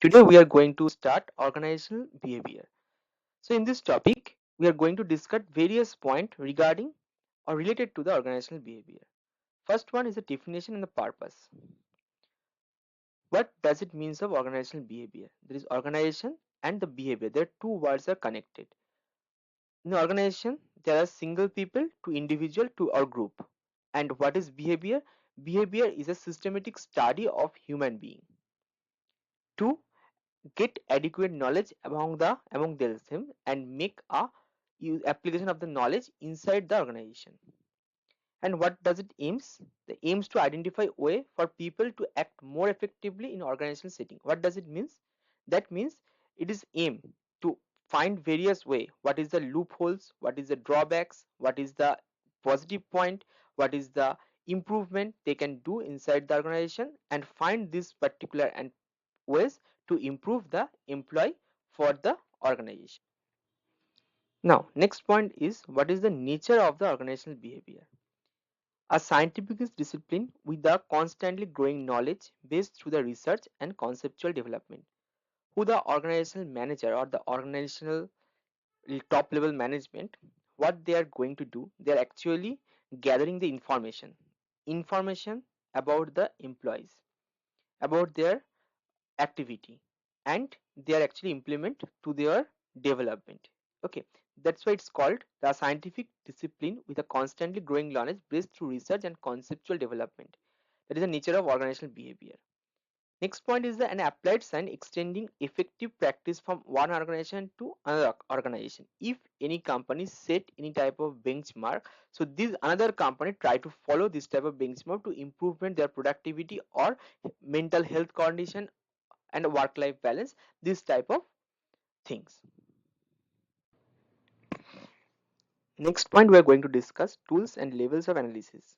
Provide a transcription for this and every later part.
Today we are going to start organizational behavior. So in this topic, we are going to discuss various points regarding or related to the organizational behavior. First one is the definition and the purpose. What does it mean of organizational behavior? There is organization and the behavior. Their two words are connected. In the organization, there are single people to individual to or group. And what is behavior? Behavior is a systematic study of human being. Two, get adequate knowledge among themselves and make a application of the knowledge inside the organization. And what does it aims? The aims to identify way for people to act more effectively in organizational setting. What does it means? That means it is aim to find various way. What is the loopholes? What is the drawbacks? What is the positive point? What is the improvement they can do inside the organization, and find this particular and ways to improve the employee for the organization. Now, next point is what is the nature of the organizational behavior? A scientific discipline with a constantly growing knowledge based through the research and conceptual development. Who the organizational manager or the organizational top level management, what they are going to do, they are actually gathering the information about the employees, about their activity, and they are actually implement to their development. Okay, that's why it's called the scientific discipline with a constantly growing knowledge based through research and conceptual development. That is the nature of organizational behavior. Next point is the an applied science extending effective practice from one organization to another organization. If any company set any type of benchmark, so this another company try to follow this type of benchmark to improvement their productivity or mental health condition and work life balance, this type of things. Next point, we are going to discuss tools and levels of analysis.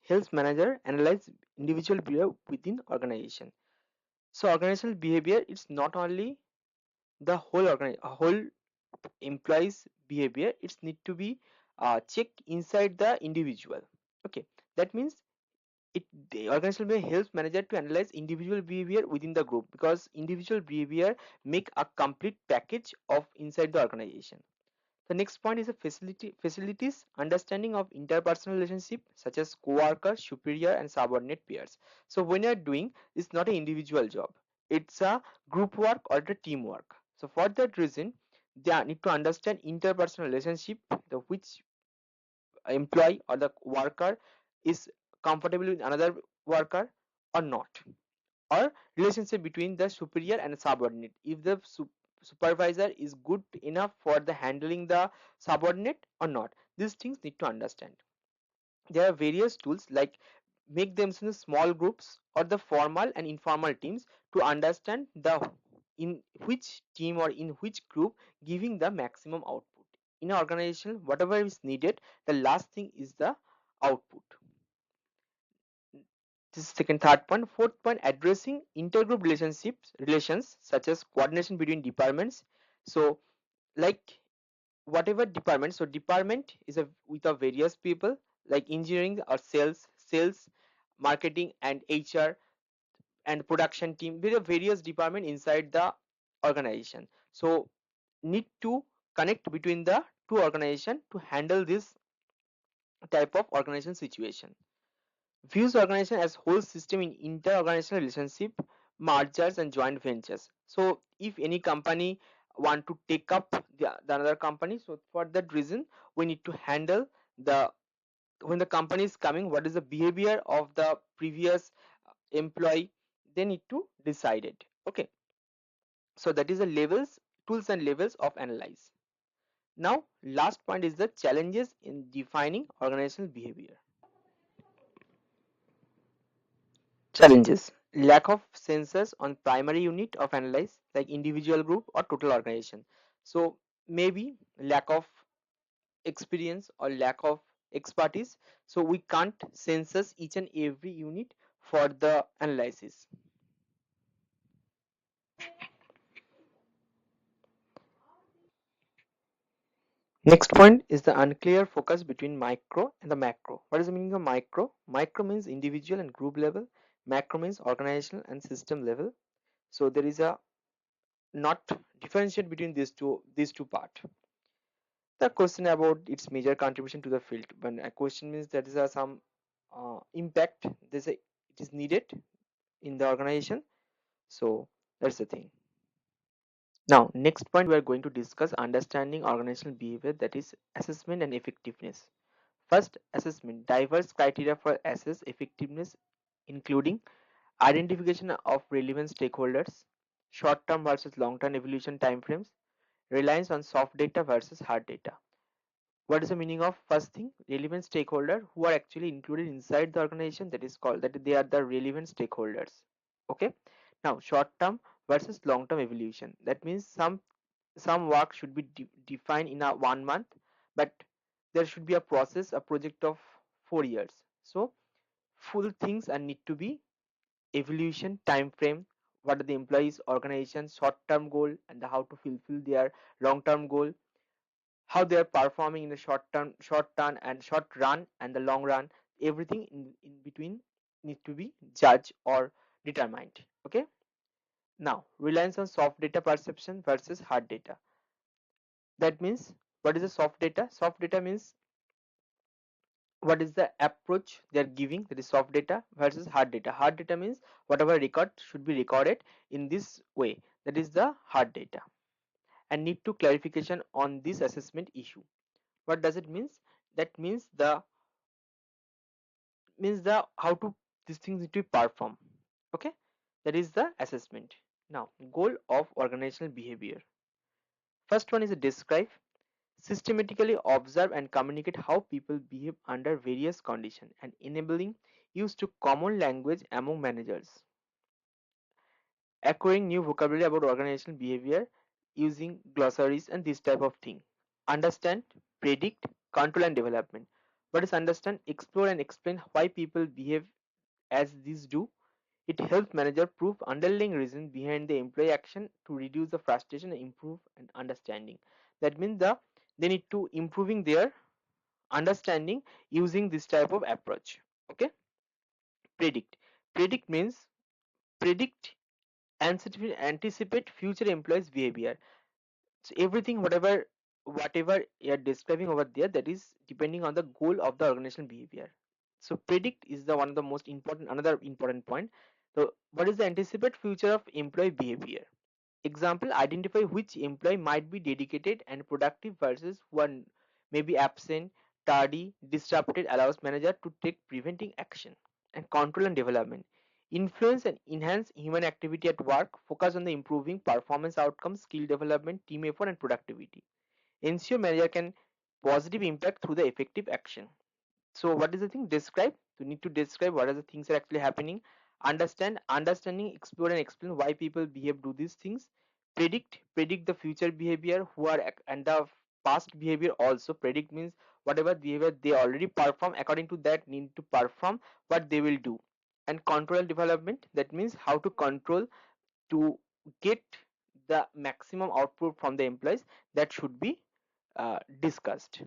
Helps manager analyze individual behavior within organization. So organizational behavior is not only the whole employees behavior, it's need to be checked inside the individual. Okay, that means the organizational behavior helps manager to analyze individual behavior within the group, because individual behavior make a complete package of inside the organization. The next point is a facilities understanding of interpersonal relationship such as co-worker, superior and subordinate peers. So when you are doing, it's not an individual job, it's a group work or the teamwork. So for that reason, they need to understand interpersonal relationship, the which employee or the worker is comfortable with another worker or not, or relationship between the superior and subordinate. If the supervisor is good enough for the handling the subordinate or not, these things need to understand. There are various tools like make them in small groups or the formal and informal teams to understand the in which team or in which group giving the maximum output. In an organization, whatever is needed, the last thing is the output. This is second. Third point. Fourth point, addressing intergroup relations such as coordination between departments. So like whatever department, so department is a with a various people like engineering or sales, marketing and HR and production team. There are various department inside the organization, so need to connect between the two organization to handle this type of organization situation. Views organization as whole system in inter-organizational relationship, mergers and joint ventures. So if any company want to take up the another company, so for that reason we need to handle the when the company is coming, what is the behavior of the previous employee, they need to decide it. Okay, so that is the levels, tools and levels of analyze. Now last point is the challenges in defining organizational behavior. Challenges: lack of sensors on primary unit of analyze like individual group or total organization. So maybe lack of experience or lack of expertise. So we can't census each and every unit for the analysis. Next point is the unclear focus between micro and the macro. What is the meaning of micro? Micro means individual and group level. Macro means organizational and system level. So there is a not differentiate between these two part. The question about its major contribution to the field. When a question means that is a some impact, there's a it is needed in the organization. So that's the thing. Now, next point we are going to discuss understanding organizational behavior, that is assessment and effectiveness. First, assessment. Diverse criteria for assess effectiveness, including identification of relevant stakeholders, short-term versus long-term evolution timeframes, reliance on soft data versus hard data. What is the meaning of first thing? Relevant stakeholder who are actually included inside the organization, that is called that they are the relevant stakeholders. Okay. Now, short-term versus long-term evolution. That means some work should be defined in a 1 month, but there should be a process, a project of 4 years. So full things and need to be evolution time frame. What are the employees organization short term goal and how to fulfill their long term goal, how they are performing in the short term and short run and the long run. Everything in between need to be judged or determined. Okay. Now, reliance on soft data perception versus hard data. That means, what is the soft data? Soft data means what is the approach they are giving, that is soft data, versus hard data. Hard data means whatever record should be recorded in this way, that is the hard data, and need to clarification on this assessment issue. What does it means? That means the how to these things need to perform. Okay. That is the assessment. Now, goal of organizational behavior. First one is a describe, systematically observe and communicate how people behave under various conditions and enabling use to common language among managers. Acquiring new vocabulary about organizational behavior using glossaries and this type of thing. Understand, predict, control and development. What is understand? Explore and explain why people behave as these do. It helps manager prove underlying reason behind the employee action to reduce the frustration and improve and understanding. That means they need to improving their understanding using this type of approach. Okay. Predict. Predict means predict and anticipate future employees behavior. So everything whatever you're describing over there, that is depending on the goal of the organizational behavior. So predict is the one of the most important, another important point. So what is the anticipate future of employee behavior? Example, identify which employee might be dedicated and productive versus one may be absent, tardy, disrupted, allows manager to take preventing action. And control and development. Influence and enhance human activity at work, focus on the improving performance outcomes, skill development, team effort and productivity. Ensure manager can positive impact through the effective action. So what is the thing? Describe. You need to describe what are the things are actually happening. Understanding, explore and explain why people behave, do these things. Predict the future behavior who are and the past behavior also. Predict means whatever behavior they already perform, according to that need to perform what they will do. And control development, that means how to control to get the maximum output from the employees, that should be discussed.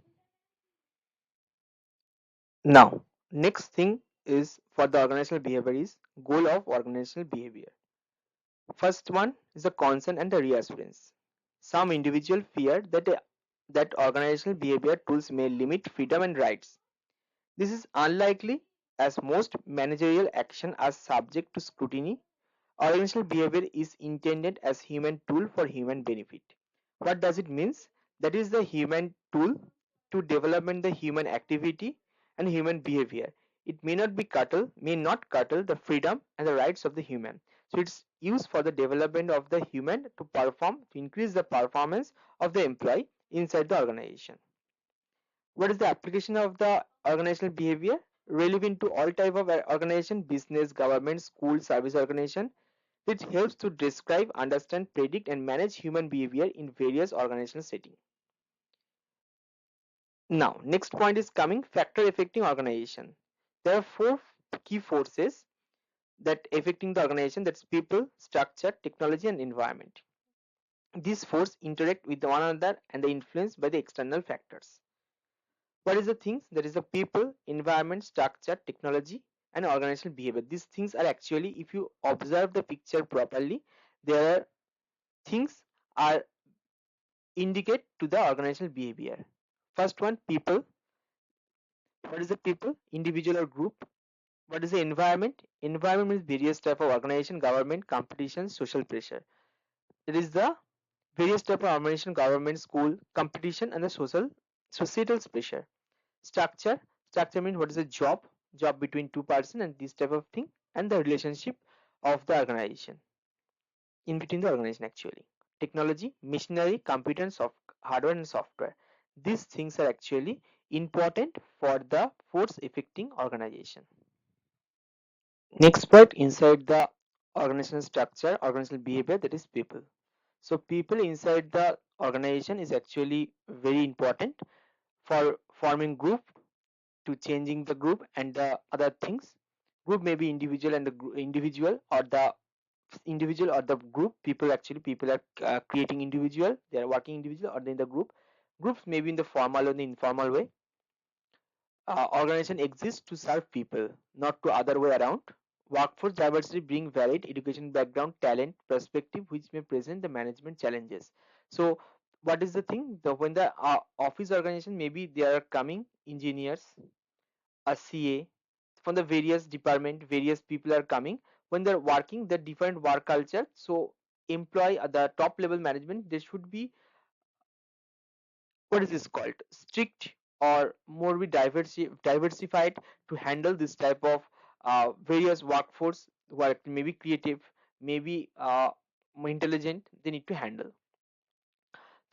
Now, next thing is for the organizational behavior is goal of organizational behavior. First one is the concern and the reassurance. Some individual fear that organizational behavior tools may limit freedom and rights. This is unlikely as most managerial action are subject to scrutiny. Organizational behavior is intended as human tool for human benefit. What does it means? That is the human tool to development the human activity and human behavior. It may not curtail the freedom and the rights of the human. So it's used for the development of the human to perform, to increase the performance of the employee inside the organization. What is the application of the organizational behavior? Relevant to all type of organization, business, government, school, service organization. It helps to describe, understand, predict, and manage human behavior in various organizational settings. Now, next point is coming factor affecting organization. There are four key forces that affecting the organization, that's people, structure, technology, and environment. These forces interact with one another and are influenced by the external factors. What is the things? That is the people, environment, structure, technology, and organizational behavior. These things are actually, if you observe the picture properly, there are things are indicate to the organizational behavior. First one, people. What is the people? Individual or group. What is the environment? Environment means various type of organization, government, competition, social pressure. It is the various type of organization, government, school, competition, and the societal pressure. Structure. Structure means what is the job between two person and this type of thing, and the relationship of the organization in between the organization actually. Technology, machinery, computer, and hardware and software. These things are actually important for the force affecting organization. Next part inside the organizational structure, organizational behavior, that is people. So people inside the organization is actually very important for forming group, to changing the group and the other things. Group may be individual and the individual or the group. People are creating individual, they are working individual or in the group. Groups may be in the formal or the informal way. Organization exists to serve people, not to other way around. Workforce diversity bring varied education background, talent, perspective, which may present the management challenges. So, what is the thing? When the office organization, maybe there are coming engineers, a CA from the various department, various people are coming. When they're working, the different work culture. So, employee at the top level management, they should be, what is this called, strict or more be diversified to handle this type of various workforce who are maybe creative, maybe more intelligent, they need to handle.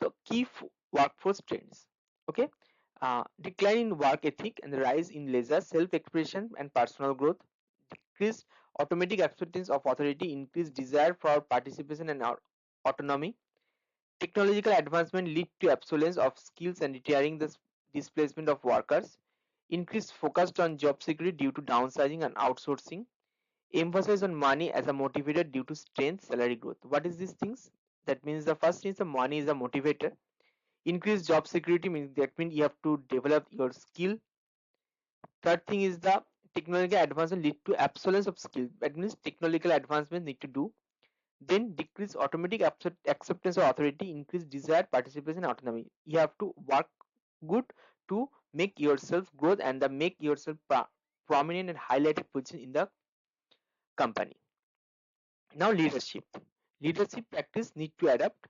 So key workforce trends. Okay. Decline in work ethic and the rise in leisure, self-expression and personal growth. Decreased automatic acceptance of authority, increased desire for participation and autonomy. Technological advancement lead to obsolescence of skills and retiring the displacement of workers. Increased focus on job security due to downsizing and outsourcing. Emphasis on money as a motivator due to strength, salary growth. What is these things? That means the first thing is the money is a motivator. Increased job security means that means you have to develop your skill. Third thing is the technological advancement lead to obsolescence of skill. That means technological advancement need to do. Then decrease automatic acceptance of authority, increase desired participation and autonomy. You have to work good to make yourself growth and make yourself prominent and highlighted position in the company. Now leadership. Leadership practice need to adapt,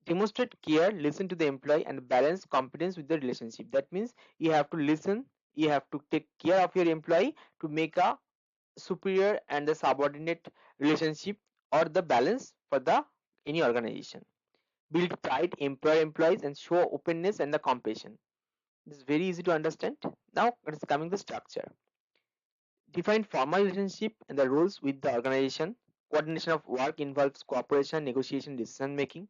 demonstrate care, listen to the employee and balance competence with the relationship. That means you have to listen, you have to take care of your employee to make a superior and the subordinate relationship or the balance for the any organization. Build pride, empower employees and show openness and the compassion. This is very easy to understand. Now it's coming the structure. Define formal relationship and the roles with the organization. Coordination of work involves cooperation, negotiation, decision making.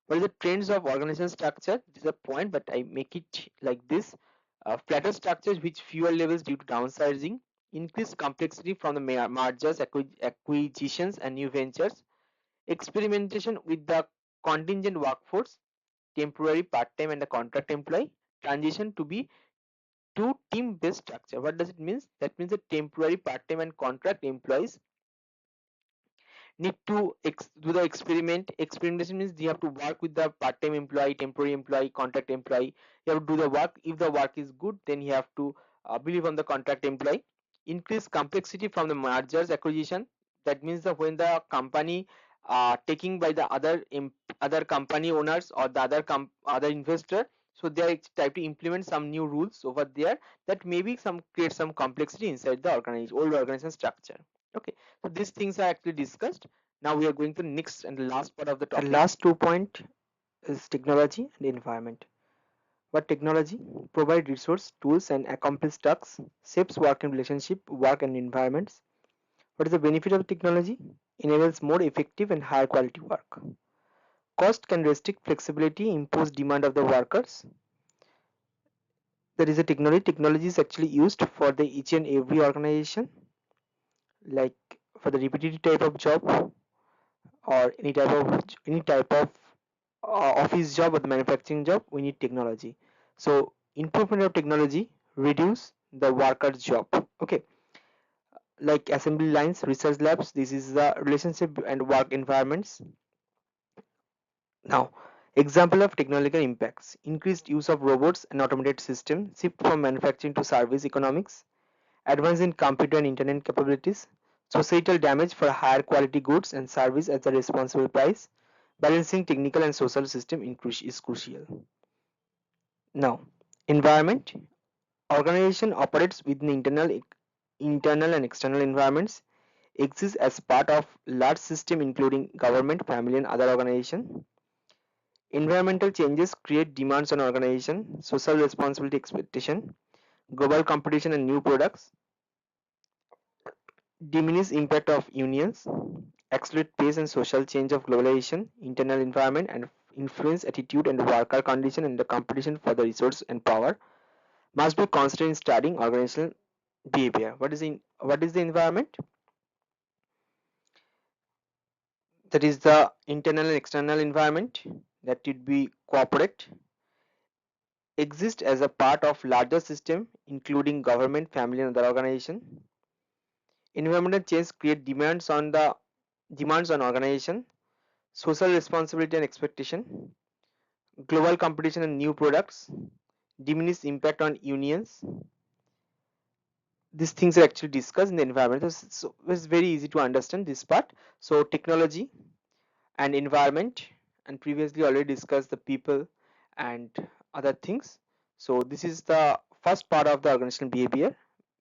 What is the trends of organization structure? This is a point, but I make it like this. Flatter structures which fewer levels due to downsizing. Increased complexity from the mergers, acquisitions and new ventures. Experimentation with the contingent workforce, temporary, part-time and the contract employee. Transition to be to team-based structure. What does it mean? That means the temporary, part-time and contract employees need to do the experimentation means you have to work with the part-time employee, temporary employee, contract employee. You have to do the work. If the work is good, then you have to believe on the contract employee. Increase complexity from the mergers acquisition. That means that when the company taking by the other company owners or the other investor, so they are trying to implement some new rules over there that maybe some create some complexity inside the old organization structure. Okay, so these things are actually discussed. Now we are going to next and the last part of the topic. The last 2 point is technology and environment. What technology provide resource, tools and accomplish tasks, shapes work and relationship, work and environments. What is the benefit of technology? Enables more effective and higher quality work. Cost can restrict flexibility, impose demand of the workers. There is a technology. Technology is actually used for the each and every organization, like for the repetitive type of job or any type of office job or the manufacturing job, we need technology. So improvement of technology reduce the worker's job. Okay, like assembly lines, research labs. This is the relationship and work environments. Now, example of technological impacts: increased use of robots and automated systems, shift from manufacturing to service economics, advance in computer and internet capabilities, societal damage for higher quality goods and service at a responsible price, balancing technical and social system is crucial. Now, environment. Organization operates within internal and external environments, exists as part of large system including government, family and other organization. Environmental changes create demands on organization, social responsibility expectation, global competition and new products, diminish impact of unions, accelerate pace and social change of globalization, internal environment and influence attitude and worker condition and the competition for the resource and power must be considered in studying organizational behavior. What is the environment? That is the internal and external environment that would be corporate, exist as a part of larger system including government, family and other organization. Environmental change create demands on organization, social responsibility and expectation, global competition and new products, diminished impact on unions. These things are actually discussed in the environment. So it's very easy to understand this part. So technology and environment, and previously already discussed the people and other things. So this is the first part of the organizational behavior.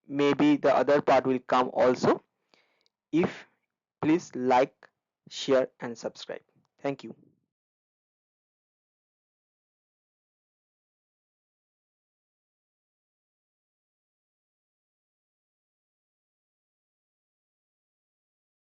Maybe the other part will come also. If please like, share and subscribe. Thank you.